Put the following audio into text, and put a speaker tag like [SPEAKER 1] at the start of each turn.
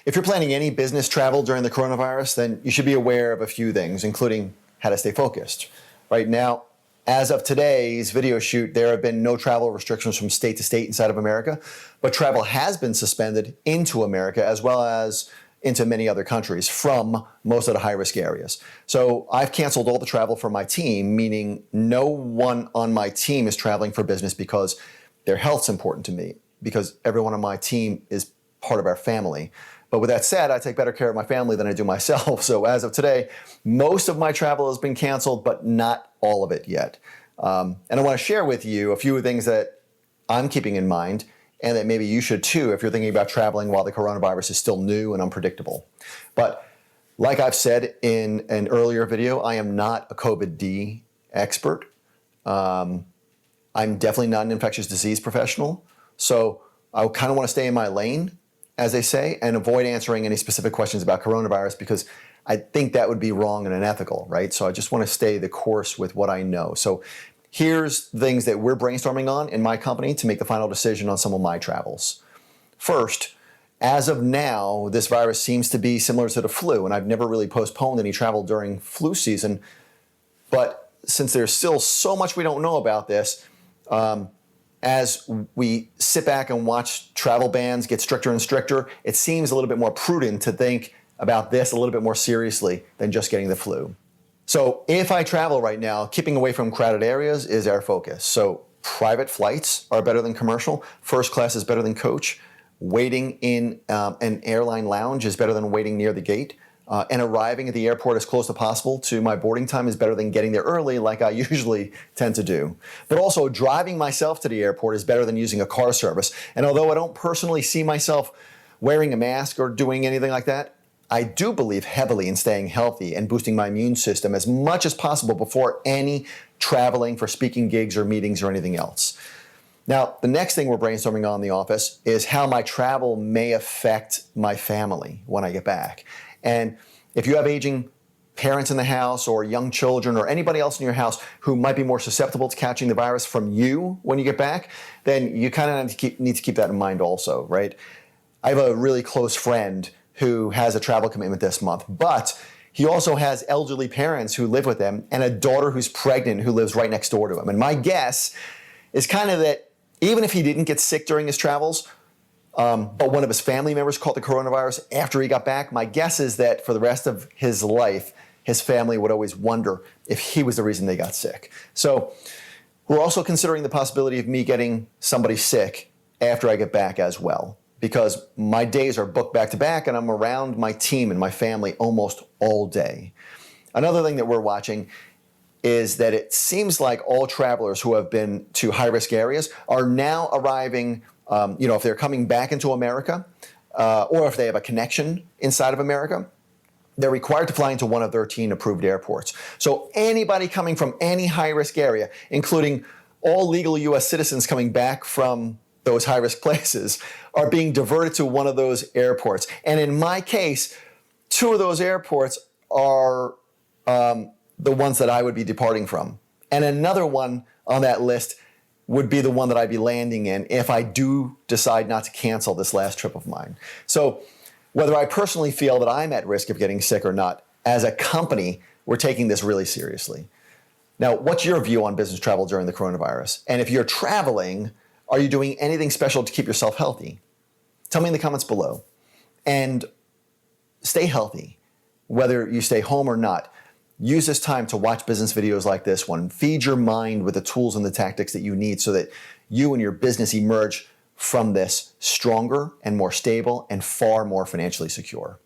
[SPEAKER 1] If you're planning any business travel during the coronavirus, then you should be aware of a few things, including how to stay focused. Right now, as of today's video shoot, there have been no travel restrictions from state to state inside of America, but travel has been suspended into America as well as into many other countries from most of the high-risk areas. So I've canceled all the travel for my team, meaning no one on my team is traveling for business because their health's important to me, because everyone on my team is part of our family. But with that said, I take better care of my family than I do myself. So as of today, most of my travel has been canceled, but not all of it yet. And I want to share with you a few things that I'm keeping in mind and that maybe you should too if you're thinking about traveling while the coronavirus is still new and unpredictable. But like I've said in an earlier video, I am not a COVID-D expert. I'm definitely not an infectious disease professional. So I kind of want to stay in my lane, as they say, and avoid answering any specific questions about coronavirus because I think that would be wrong and unethical, right? So I just want to stay the course with what I know. So here's things that we're brainstorming on in my company to make the final decision on some of my travels. First, as of now, this virus seems to be similar to the flu, and I've never really postponed any travel during flu season. But since there's still so much we don't know about this, as we sit back and watch travel bans get stricter and stricter, it seems a little bit more prudent to think about this a little bit more seriously than just getting the flu. So if I travel right now, keeping away from crowded areas is our focus. So private flights are better than commercial. First class is better than coach. Waiting in an airline lounge is better than waiting near the gate. And arriving at the airport as close as possible to my boarding time is better than getting there early like I usually tend to do. But also driving myself to the airport is better than using a car service. And although I don't personally see myself wearing a mask or doing anything like that, I do believe heavily in staying healthy and boosting my immune system as much as possible before any traveling for speaking gigs or meetings or anything else. Now, the next thing we're brainstorming on in the office is how my travel may affect my family when I get back. And if you have aging parents in the house or young children or anybody else in your house who might be more susceptible to catching the virus from you when you get back, then you kind of need to keep that in mind also, right? I have a really close friend who has a travel commitment this month, but he also has elderly parents who live with him and a daughter who's pregnant who lives right next door to him. And my guess is kind of that even if he didn't get sick during his travels, but one of his family members caught the coronavirus after he got back, my guess is that for the rest of his life, his family would always wonder if he was the reason they got sick. So we're also considering the possibility of me getting somebody sick after I get back as well, because my days are booked back to back and I'm around my team and my family almost all day. Another thing that we're watching is that it seems like all travelers who have been to high-risk areas are now arriving, if they're coming back into America or if they have a connection inside of America, they're required to fly into one of 13 approved airports. So anybody coming from any high-risk area, including all legal U.S. citizens coming back from those high-risk places, are being diverted to one of those airports. And in my case, two of those airports are the ones that I would be departing from. And another one on that list would be the one that I'd be landing in if I do decide not to cancel this last trip of mine. So whether I personally feel that I'm at risk of getting sick or not, as a company, we're taking this really seriously. Now, what's your view on business travel during the coronavirus? And if you're traveling, are you doing anything special to keep yourself healthy? Tell me in the comments below. And stay healthy, whether you stay home or not. Use this time to watch business videos like this one. Feed your mind with the tools and the tactics that you need so that you and your business emerge from this stronger and more stable and far more financially secure.